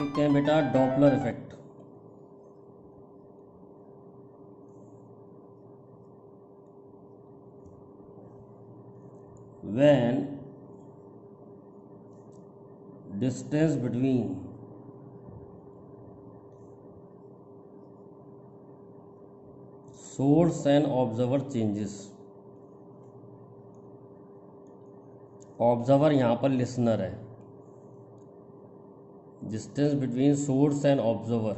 लिखते हैं बेटा Doppler effect. When distance between source and observer changes, observer यहाँ पर लिसनर है, distance between source and observer,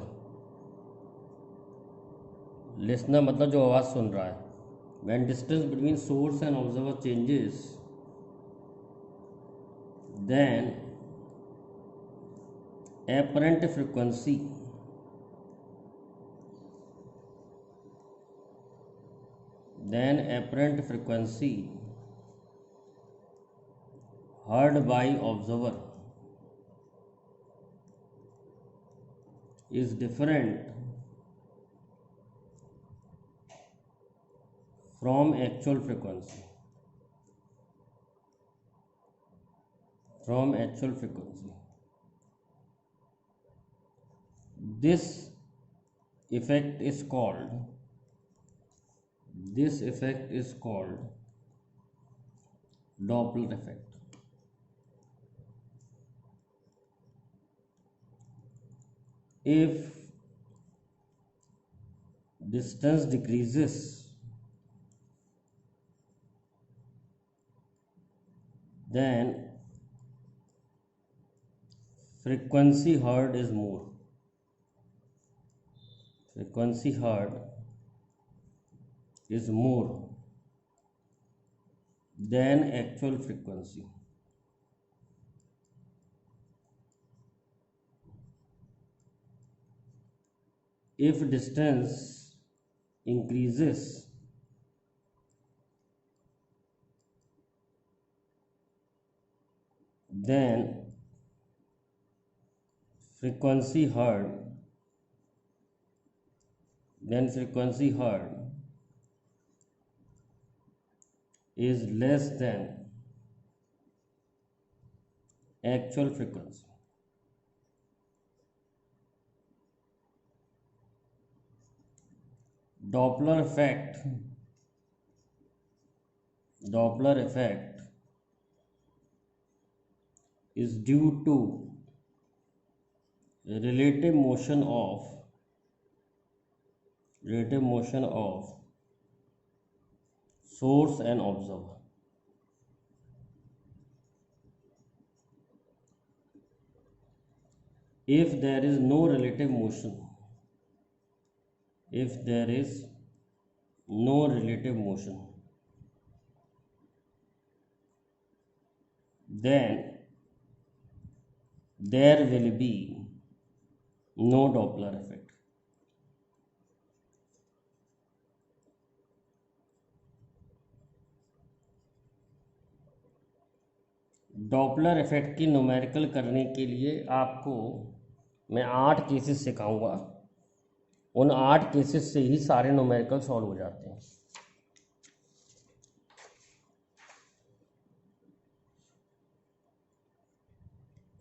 listener मतलब जो आवाज़ सुन रहा है। When distance between source and observer changes, then apparent frequency heard by observer is different from actual frequency. This effect is called Doppler effect. If distance decreases, then frequency heard is more. Than actual frequency. If distance increases, then frequency heard is less than actual frequency. Doppler effect is due to relative motion of source and observer. If there is no relative motion, then there will be no Doppler effect. Doppler effect की numerical करने के लिए आपको मैं 8 cases सिखाऊंगा। उन 8 cases से ही सारे न्यूमेरिकल सॉल्व हो जाते हैं।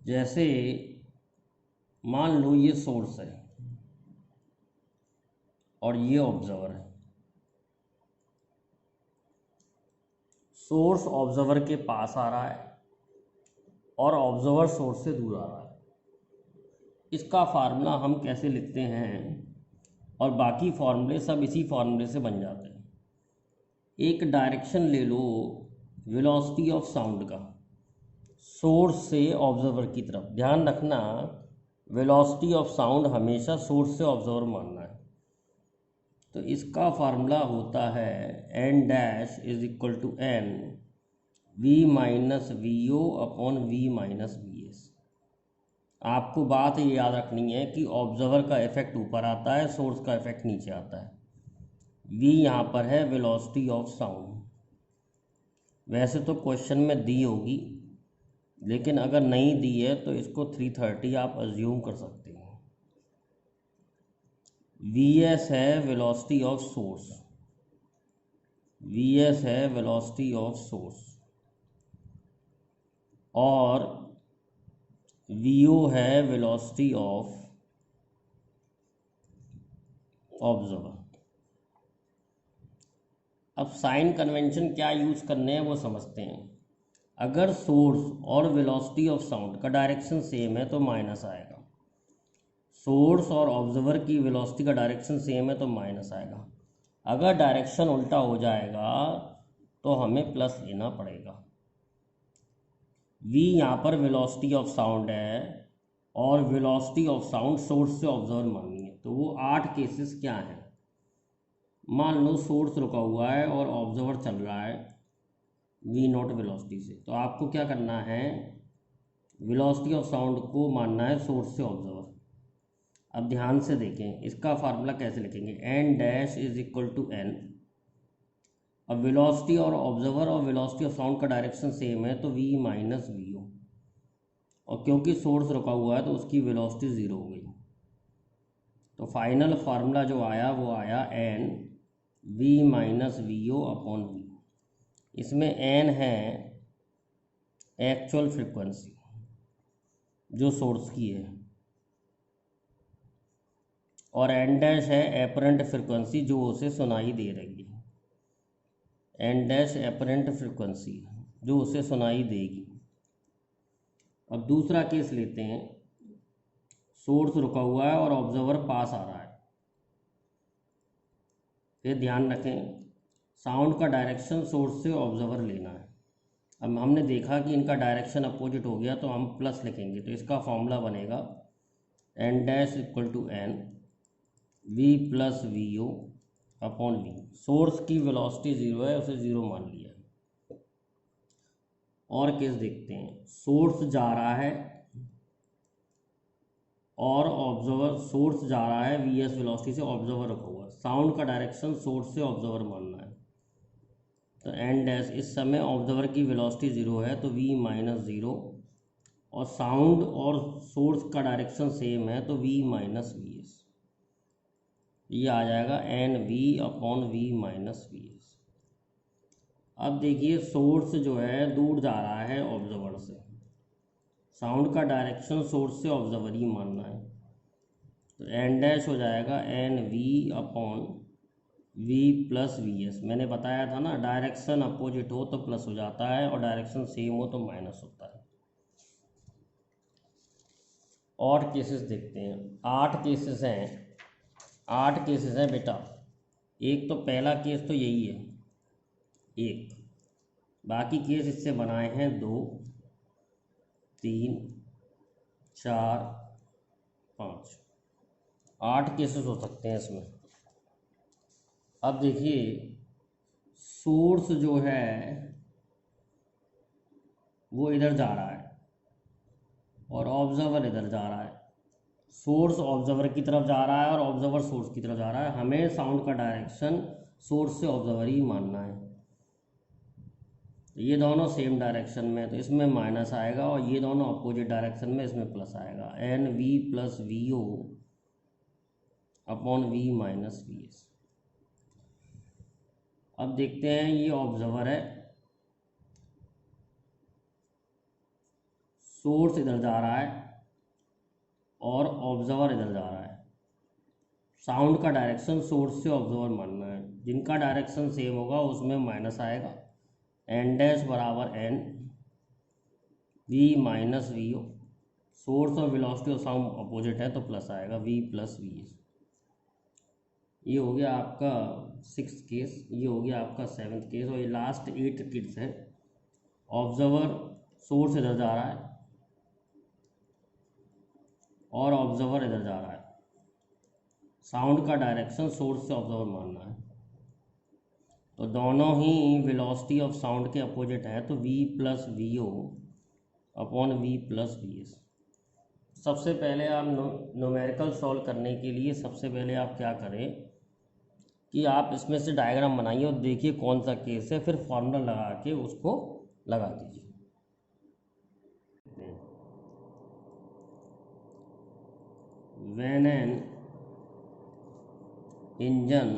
जैसे मान लो ये सोर्स है और ये ऑब्जर्वर है। सोर्स ऑब्जर्वर के पास आ रहा है और ऑब्जर्वर सोर्स से दूर आ रहा है। इसका फार्मूला हम कैसे लिखते हैं और बाकी फार्मूले सब इसी फार्मूले से बन जाते हैं। एक डायरेक्शन ले लो वेलोसिटी ऑफ साउंड का, सोर्स से ऑब्जर्वर की तरफ। ध्यान रखना वेलोसिटी ऑफ साउंड हमेशा सोर्स से ऑब्जर्वर मानना है। तो इसका फार्मूला होता है n dash is equal to n v minus we o upon v minus we s. आपको बात ये याद रखनी है कि ऑब्जर्वर का इफेक्ट ऊपर आता है, सोर्स का इफेक्ट नीचे आता है। v यहाँ पर है वेलोसिटी ऑफ साउंड। वैसे तो क्वेश्चन में दी होगी, लेकिन अगर नहीं दी है तो इसको 330 आप अज्यूम कर सकते हैं। Vs है वेलोसिटी ऑफ सोर्स, और वीओ है वेलोसिटी ऑफ ऑब्जर्वर। अब साइन कन्वेंशन क्या यूज़ करने हैं वो समझते हैं। अगर सोर्स और वेलोसिटी ऑफ साउंड का डायरेक्शन सेम है तो माइनस आएगा, सोर्स और ऑब्जर्वर की वेलोसिटी का डायरेक्शन सेम है तो माइनस आएगा। अगर डायरेक्शन उल्टा हो जाएगा तो हमें प्लस लेना पड़ेगा। v यहाँ पर वेलोसिटी ऑफ साउंड है और वेलोसिटी ऑफ साउंड सोर्स से ऑब्जर्वर माननी है। तो वो 8 केसेस क्या हैं। मान लो सोर्स रुका हुआ है और ऑब्जर्वर चल रहा है v नॉट वेलोसिटी से, तो आपको क्या करना है, वेलोसिटी ऑफ साउंड को मानना है सोर्स से ऑब्जर्वर। अब ध्यान से देखें, इसका फार्मूला कैसे लिखेंगे, n dash is equal to n. अब वेलोसिटी और ऑब्जर्वर और वेलोसिटी ऑफ साउंड का डायरेक्शन सेम है तो v माइनस वी ओ, और क्योंकि सोर्स रुका हुआ है तो उसकी वेलोसिटी ज़ीरो हो गई। तो फाइनल फार्मूला जो आया वो आया n v minus we o upon v. इसमें एन है एक्चुअल फ्रिक्वेंसी जो सोर्स की है, और एन डैश है एपरेंट फ्रिक्वेंसी जो उसे सुनाई दे रही है। एन डैश एपरेंट फ्रिक्वेंसी जो उसे सुनाई देगी। अब दूसरा केस लेते हैं, सोर्स रुका हुआ है और ऑब्जर्वर पास आ रहा है। फिर ध्यान रखें, साउंड का डायरेक्शन सोर्स से ऑब्जर्वर लेना है। अब हमने देखा कि इनका डायरेक्शन अपोजिट हो गया तो हम प्लस लिखेंगे, तो इसका फॉर्मूला बनेगा N dash equal to N V plus v o upon v. Source की वेलोसिटी ज़ीरो है, उसे ज़ीरो मान लिया। और केस देखते हैं, सोर्स जा रहा है और ऑब्जर्वर, सोर्स जा रहा है वी एस वेलोसिटी से, ऑब्जर्वर रखा हुआ, साउंड का डायरेक्शन सोर्स से ऑब्जर्वर मानना है। तो एन डैश, इस समय ऑब्जर्वर की वेलोसिटी ज़ीरो है तो v माइनस ज़ीरो, और साउंड और सोर्स का डायरेक्शन सेम है तो v माइनस वी एस। ये आ जाएगा N V upon we minus V S. अब देखिए, सोर्स जो है दूर जा रहा है ऑब्जर्वर से, साउंड का डायरेक्शन सोर्स से ऑब्जर्वर ही मानना है। तो एन डैश हो जाएगा N V upon we plus we s. मैंने बताया था ना, डायरेक्शन अपोजिट हो तो प्लस हो जाता है और डायरेक्शन सेम हो तो माइनस होता है। और केसेस देखते हैं, 8 केसेस हैं, 8 केसेस हैं बेटा। एक तो पहला केस तो यही है एक, बाकी केस इससे बनाए हैं 2 3 4 5, 8 केसेस हो सकते हैं इसमें। अब देखिए, सोर्स जो है वो इधर जा रहा है और ऑब्जर्वर इधर जा रहा है। सोर्स ऑब्जर्वर की तरफ जा रहा है और ऑब्जर्वर सोर्स की तरफ जा रहा है। हमें साउंड का डायरेक्शन सोर्स से ऑब्जर्वर ही मानना है। ये दोनों सेम डायरेक्शन में, तो इसमें माइनस आएगा, और ये दोनों अपोजिट डायरेक्शन में, इसमें प्लस आएगा। N we plus v o upon we minus V S. अब देखते हैं, ये ऑब्जर्वर है, सोर्स इधर जा रहा है और ऑब्जर्वर इधर जा रहा है। साउंड का डायरेक्शन सोर्स से ऑब्जर्वर मानना है। जिनका डायरेक्शन सेम होगा उसमें माइनस आएगा। एन डैश बराबर N V minus we o, source और वेलोसिटी ऑफ साउंड अपोजिट है तो प्लस आएगा, वी प्लस वी एस। ये हो गया आपका 6th केस, ये हो गया आपका 7th केस, और ये लास्ट 8 केस है। ऑब्जर्वर, सोर्स इधर जा रहा है और ऑब्जर्वर इधर जा रहा है। साउंड का डायरेक्शन सोर्स से ऑब्जर्वर मानना है, तो दोनों ही वेलोसिटी ऑफ साउंड के अपोजिट है, तो v plus v o upon we plus we s. सबसे पहले आप न्यूमेरिकल सॉल्व करने के लिए सबसे पहले आप क्या करें कि आप इसमें से डायग्राम बनाइए और देखिए कौन सा केस है, फिर फॉर्मूला लगा के उसको लगा दीजिए। When an engine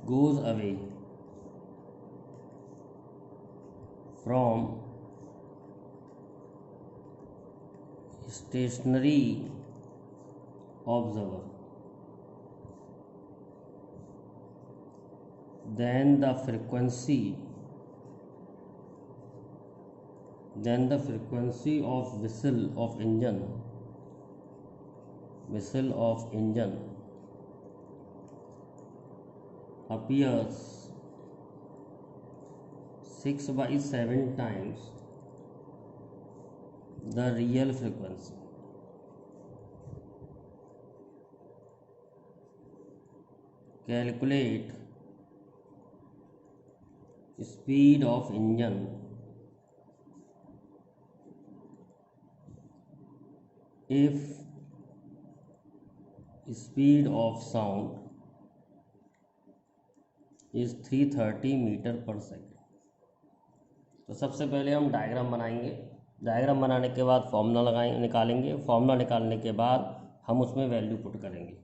goes away from a stationary observer, then the frequency of whistle of engine appears 6/7 times the real frequency. Calculate speed of engine if speed of sound is 330 metre पर second. तो सबसे पहले हम diagram बनाएंगे। Diagram बनाने के बाद formula निकालेंगे। फॉर्मूला निकालने के बाद हम उसमें वैल्यू पुट करेंगे।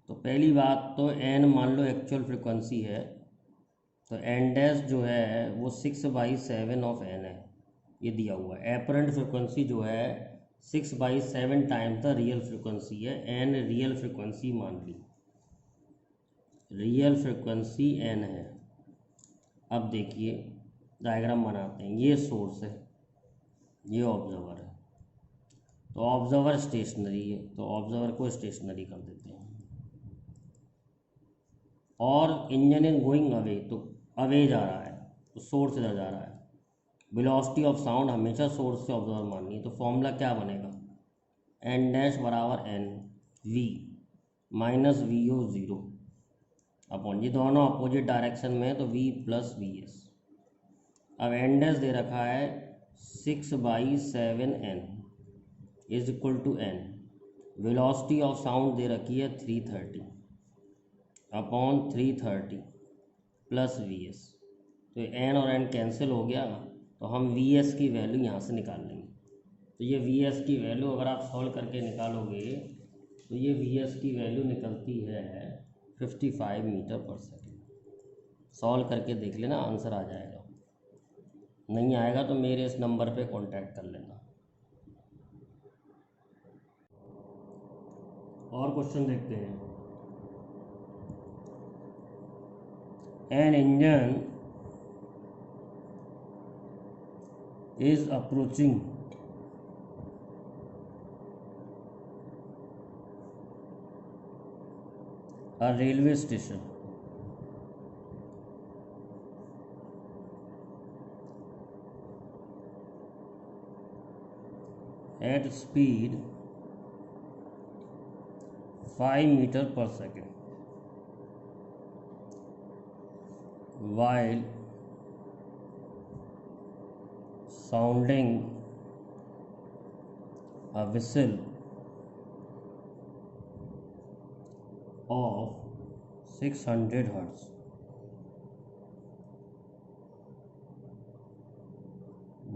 तो पहली बात तो n मान लो एक्चुअल फ्रिक्वेंसी है, तो n डैश जो है वो 6/7 ऑफ n है, ये दिया हुआ है। एपरेंट फ्रिक्वेंसी जो है 6/7 टाइम्स द रियल फ्रिक्वेंसी है। n रियल फ्रिक्वेंसी मान ली, रियल फ्रिक्वेंसी n है। अब देखिए डायग्राम बनाते हैं। ये सोर्स है, ये ऑब्जर्वर है। तो ऑब्जर्वर स्टेशनरी है, तो ऑब्जर्वर को स्टेशनरी कर देते हैं। और इंजन इज गोइंग अवे, तो अवे जा रहा है, तो सोर्स इधर जा रहा है। वेलोसिटी ऑफ साउंड हमेशा सोर्स से ऑब्जर्वर माननी है। तो फॉर्मूला क्या बनेगा, n डैश बराबर n v minus we O zero upon, ये दोनों अपोजिट डायरेक्शन में है तो v प्लस वी एस। अब n डैश दे रखा है 6/7 n is equal to n। Velocity of sound दे रखी है 330 अपॉन 330 प्लस वी एस। तो n और n कैंसिल हो गया, तो हम वी एस की वैल्यू यहाँ से निकाल लेंगे। तो ये वी एस की वैल्यू अगर आप सॉल्व करके निकालोगे तो ये वी एस की वैल्यू निकलती है 55 मीटर पर सेकेंड। सॉल्व करके देख लेना, आंसर आ जाएगा। नहीं आएगा तो मेरे इस नंबर पे कांटेक्ट कर लेना। और क्वेश्चन देखते हैं। An engine is approaching a railway station at speed 5 meter per second while sounding a whistle of 600 hertz.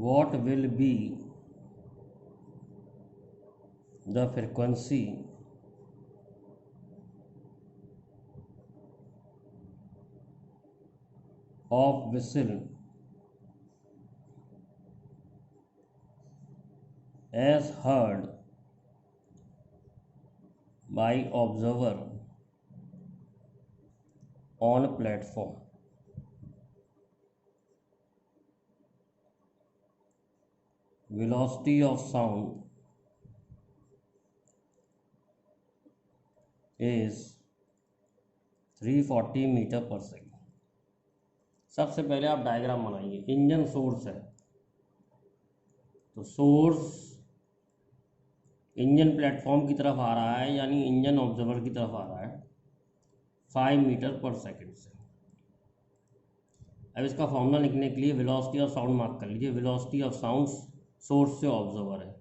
What will be the frequency of whistle as heard by observer on platform? Velocity of sound is 340 metre पर second. सबसे पहले आप diagram बनाइए। Engine source है, तो source engine platform की तरफ आ रहा है, यानी इंजन ऑब्जर्वर की तरफ आ रहा है 5 मीटर पर सेकेंड से। अब इसका फॉर्मूला लिखने के लिए वेलोसिटी ऑफ साउंड मार्क कर लीजिए। वेलोसिटी ऑफ साउंड सोर्स से ऑब्जर्वर है,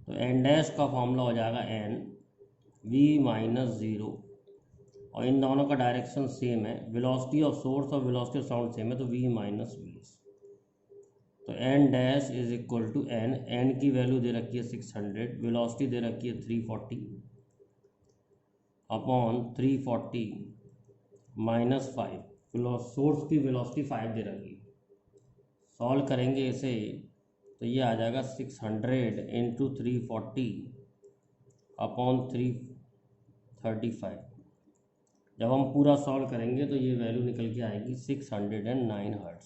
तो एन डैश का फॉर्मूला हो जाएगा एन वी माइनस ज़ीरो, और इन दोनों का डायरेक्शन सेम है। वेलोसिटी ऑफ सोर्स और वेलोसिटी ऑफ साउंड सेम है, तो वी माइनस वी एस। तो N dash is equal to N, N की वैल्यू दे रखी है 600, वेलोसिटी दे रखी है 340 अपॉन 340 माइनस 5, सोर्स की वेलोसिटी 5 दे रखी है। सॉल्व करेंगे इसे तो ये आ जाएगा 600 इंटू 340 अपॉन 335। जब हम पूरा सॉल्व करेंगे तो ये वैल्यू निकल के आएगी 609 हर्ट्ज।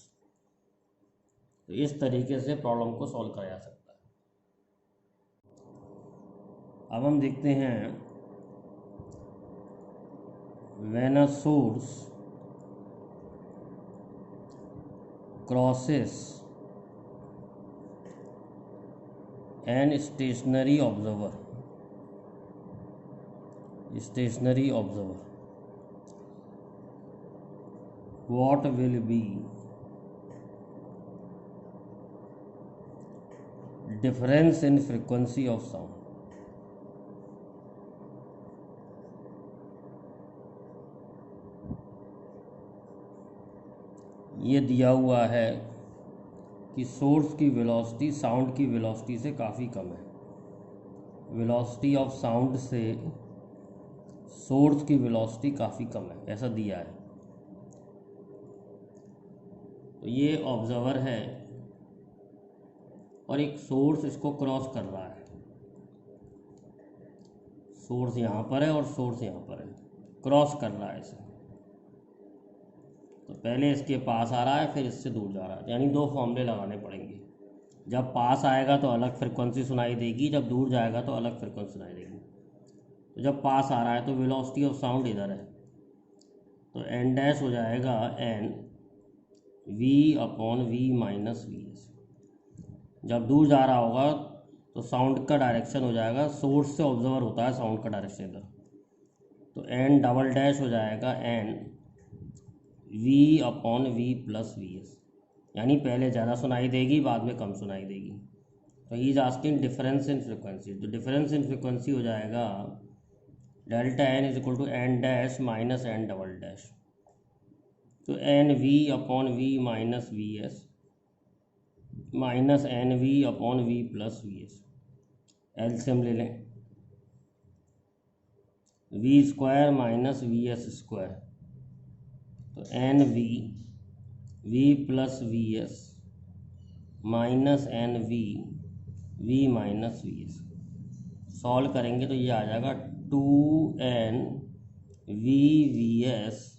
तो इस तरीके से प्रॉब्लम को सॉल्व करा जा सकता है। अब हम देखते हैं when a source crosses an stationary observer what will be difference in frequency of sound? ये दिया हुआ है कि सोर्स की वेलोसिटी साउंड की वेलोसिटी से काफ़ी कम है। वेलोसिटी ऑफ साउंड से सोर्स की वेलोसिटी काफ़ी कम है, ऐसा दिया है। तो ये ऑब्जर्वर है और एक सोर्स इसको क्रॉस कर रहा है। सोर्स यहाँ पर है और सोर्स यहाँ पर है, क्रॉस कर रहा है इसे। तो पहले इसके पास आ रहा है, फिर इससे दूर जा रहा है, यानी दो फॉर्मूले लगाने पड़ेंगे। जब पास आएगा तो अलग फ्रिक्वेंसी सुनाई देगी, जब दूर जाएगा तो अलग फ्रिक्वेंसी सुनाई देगी। तो जब पास आ रहा है तो वेलोसिटी ऑफ साउंड इधर है, तो एन डैश हो जाएगा N V upon we minus we S. जब दूर जा रहा होगा तो साउंड का डायरेक्शन हो जाएगा, सोर्स से ऑब्जर्वर होता है साउंड का डायरेक्शन इधर, तो एन डबल डैश हो जाएगा N V upon we plus we S, यानी पहले ज़्यादा सुनाई देगी, बाद में कम सुनाई देगी। तो he is asking difference in frequency. तो डिफरेंस इन फ्रिक्वेंसी हो जाएगा delta N is equal to N dash minus N double dash. तो N we upon we minus we S minus N we upon we plus we S. LCM ले लें, V square minus we S square, तो N we plus we S minus N we minus we S. Solve करेंगे तो ये आ जाएगा 2n V S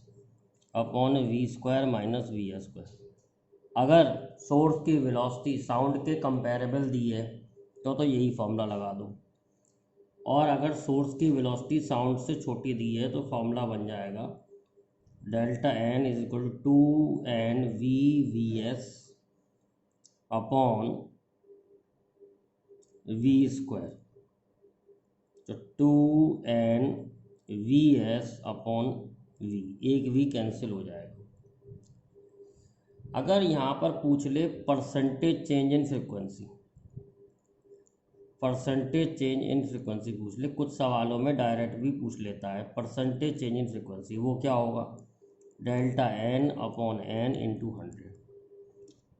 upon V square minus we S square. अगर source की वेलोसिटी साउंड के comparable दी है तो यही फॉर्मूला लगा दो, और अगर सोर्स की वेलोसिटी साउंड से छोटी दी है तो फॉर्मूला बन जाएगा delta N is equal to 2n V S upon V square. तो 2n V S upon V, एक वी कैंसिल हो जाएगा। अगर यहाँ पर पूछ ले percentage change in frequency, percentage change in frequency पूछ ले, कुछ सवालों में डायरेक्ट भी पूछ लेता है परसेंटेज चेंज इन फ्रिक्वेंसी, वो क्या होगा delta N upon N into 100।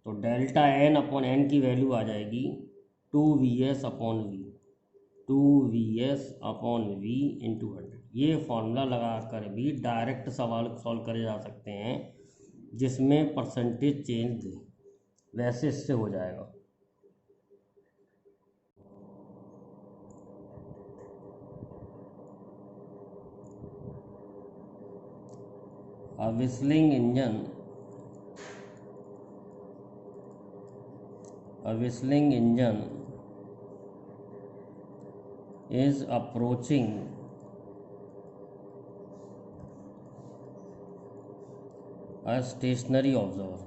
तो डेल्टा एन अपॉन एन की वैल्यू आ जाएगी 2vs upon V, 2vs upon V into 100। ये फॉर्मूला लगा कर भी डायरेक्ट सवाल सॉल्व करे जा सकते हैं जिसमें परसेंटेज चेंज दे, वैसे इससे हो जाएगा। A whistling engine is approaching a stationary observer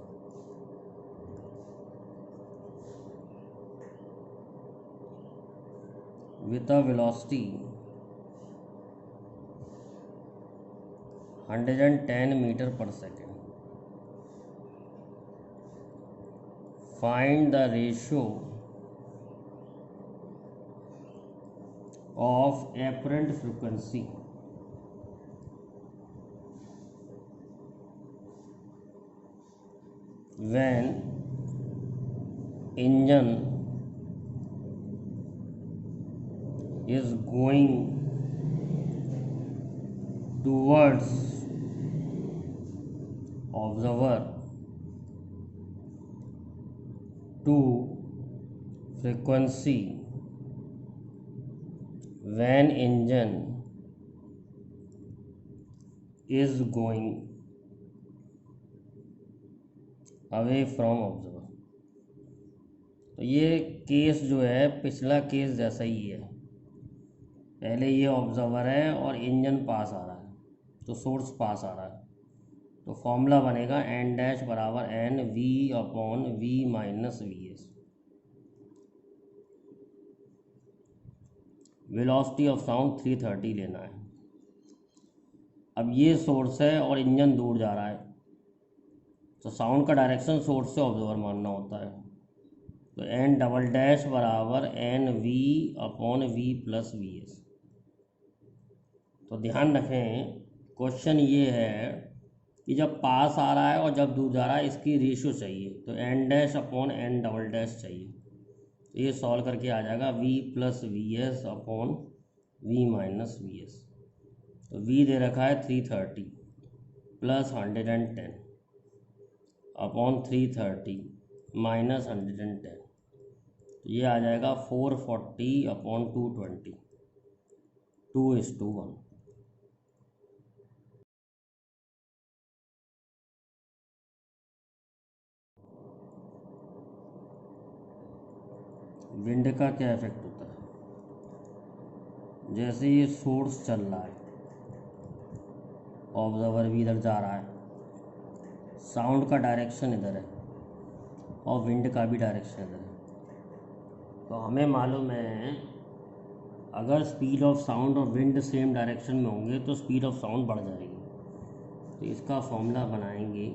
with a velocity 110 meter per second. Find the ratio of apparent frequency when engine is going towards observer to frequency when engine is going away from observer। तो ये case जो है पिछला case जैसा ही है, पहले ये observer है और इंजन पास आ रहा है, तो सोर्स पास आ रहा है, तो फॉर्मूला बनेगा एन डैश बराबर N V upon we minus we S. Velocity of sound 330 लेना है। अब ये सोर्स है और इंजन दूर जा रहा है, तो साउंड का डायरेक्शन सोर्स से ऑब्जर्वर मानना होता है, तो एन डबल डैश बराबर N V upon we plus we S. तो ध्यान रखें, क्वेश्चन ये है कि जब पास आ रहा है और जब दूर जा रहा है इसकी रेशियो चाहिए, तो N dash upon N double dash चाहिए। तो ये सॉल्व करके आ जाएगा V plus we S upon we minus we S. तो वी दे रखा है 330 प्लस 110 अपॉन 330 माइनस 110, तो ये आ जाएगा 440 अपॉन 220, 2:1। विंड का क्या इफेक्ट होता है, जैसे ये सोर्स चल रहा है, ऑब्जर्वर भी इधर जा रहा है, साउंड का डायरेक्शन इधर है और विंड का भी डायरेक्शन इधर है, तो हमें मालूम है अगर स्पीड ऑफ साउंड और विंड सेम डायरेक्शन में होंगे तो स्पीड ऑफ साउंड बढ़ जाएगी। तो इसका फॉर्मूला बनाएंगे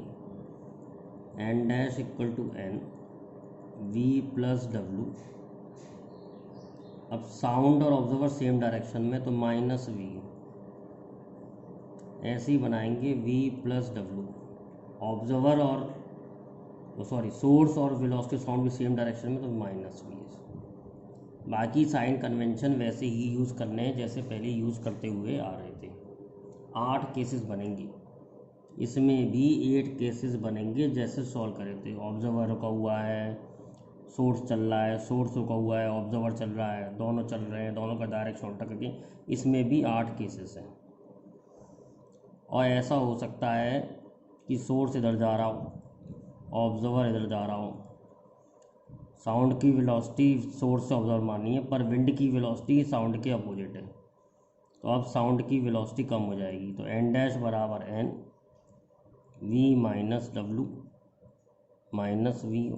N dash equal to N V plus W. अब साउंड और ऑब्जर्वर सेम डायरेक्शन में, तो माइनस वी, ऐसे ही बनाएंगे वी प्लस डब्लू। ऑब्जर्वर और सोर्स और वेलोसिटी साउंड भी सेम डायरेक्शन में, तो माइनस वी। बाकी साइन कन्वेंशन वैसे ही यूज़ करने हैं जैसे पहले यूज़ करते हुए आ रहे थे। 8 केसेस बनेंगे, इसमें भी 8 केसेस बनेंगे जैसे सॉल्व करे थे। ऑब्जर्वर रुका हुआ है, सोर्स चल रहा है, सोर्स रुका हुआ है, ऑब्जर्वर चल रहा है, दोनों चल रहे हैं, दोनों का डायरेक्शन उल्टा करके, इसमें भी 8 केसेस हैं। और ऐसा हो सकता है कि सोर्स इधर जा रहा हो, ऑब्जर्वर इधर जा रहा हो, साउंड की वेलोसिटी सोर्स से ऑब्जर्वर माननी है, पर विंड की वेलोसिटी साउंड के अपोजिट है, तो अब साउंड की वेलोसिटी कम हो जाएगी। तो एन डैश बराबर N V minus W minus V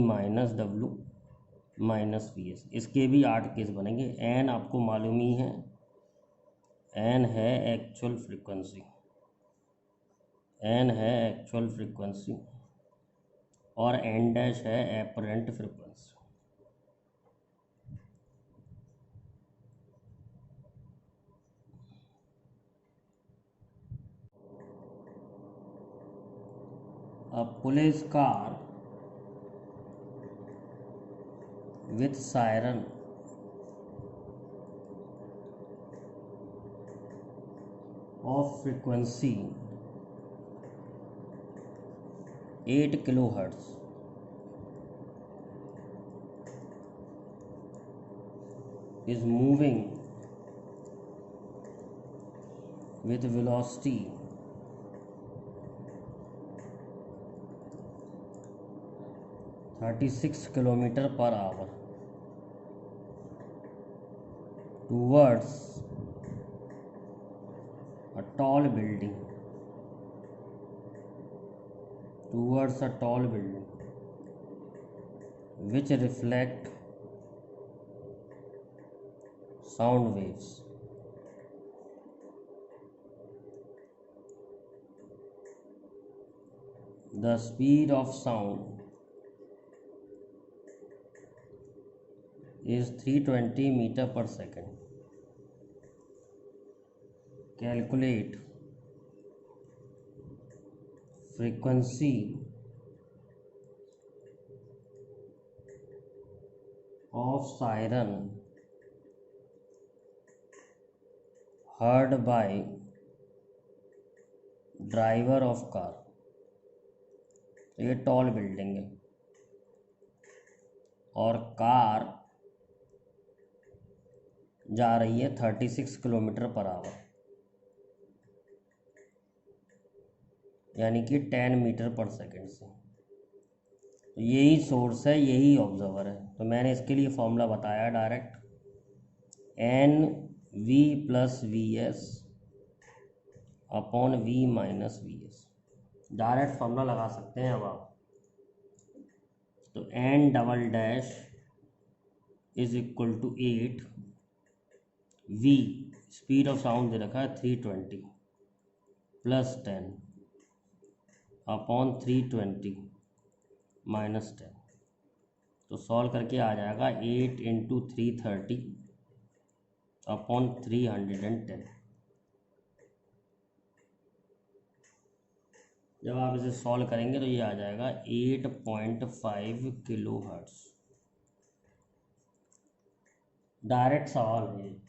minus W minus we S. इसके भी 8 केस बनेंगे। एन आपको मालूम ही है, एन है एक्चुअल फ्रीक्वेंसी, एन है एक्चुअल फ्रीक्वेंसी और एन डैश है apparent frequency. A police car with siren of frequency 8 kilohertz is moving with velocity 36 km/h towards a tall building, which reflect sound waves. The speed of sound is 320 meter per second. Calculate frequency of siren heard by driver of car। ये tall building है, और car जा रही है 36 kilometre per hour, यानी कि 10 metre पर second से। तो यही सोर्स है, यही ऑब्जर्वर है। तो मैंने इसके लिए फॉर्मूला बताया direct, N we plus we S upon we minus we S. Direct formula लगा सकते हैं अब आप। तो N double dash is equal to 8, V speed of sound दे रखा है 320 प्लस 10 अपॉन 320 माइनस 10। तो सॉल्व करके आ जाएगा 8 इंटू 330 अपॉन 310। जब आप इसे सॉल्व करेंगे तो ये आ जाएगा 8.5 किलो हर्ट्ज। डायरेक्ट सवाल है।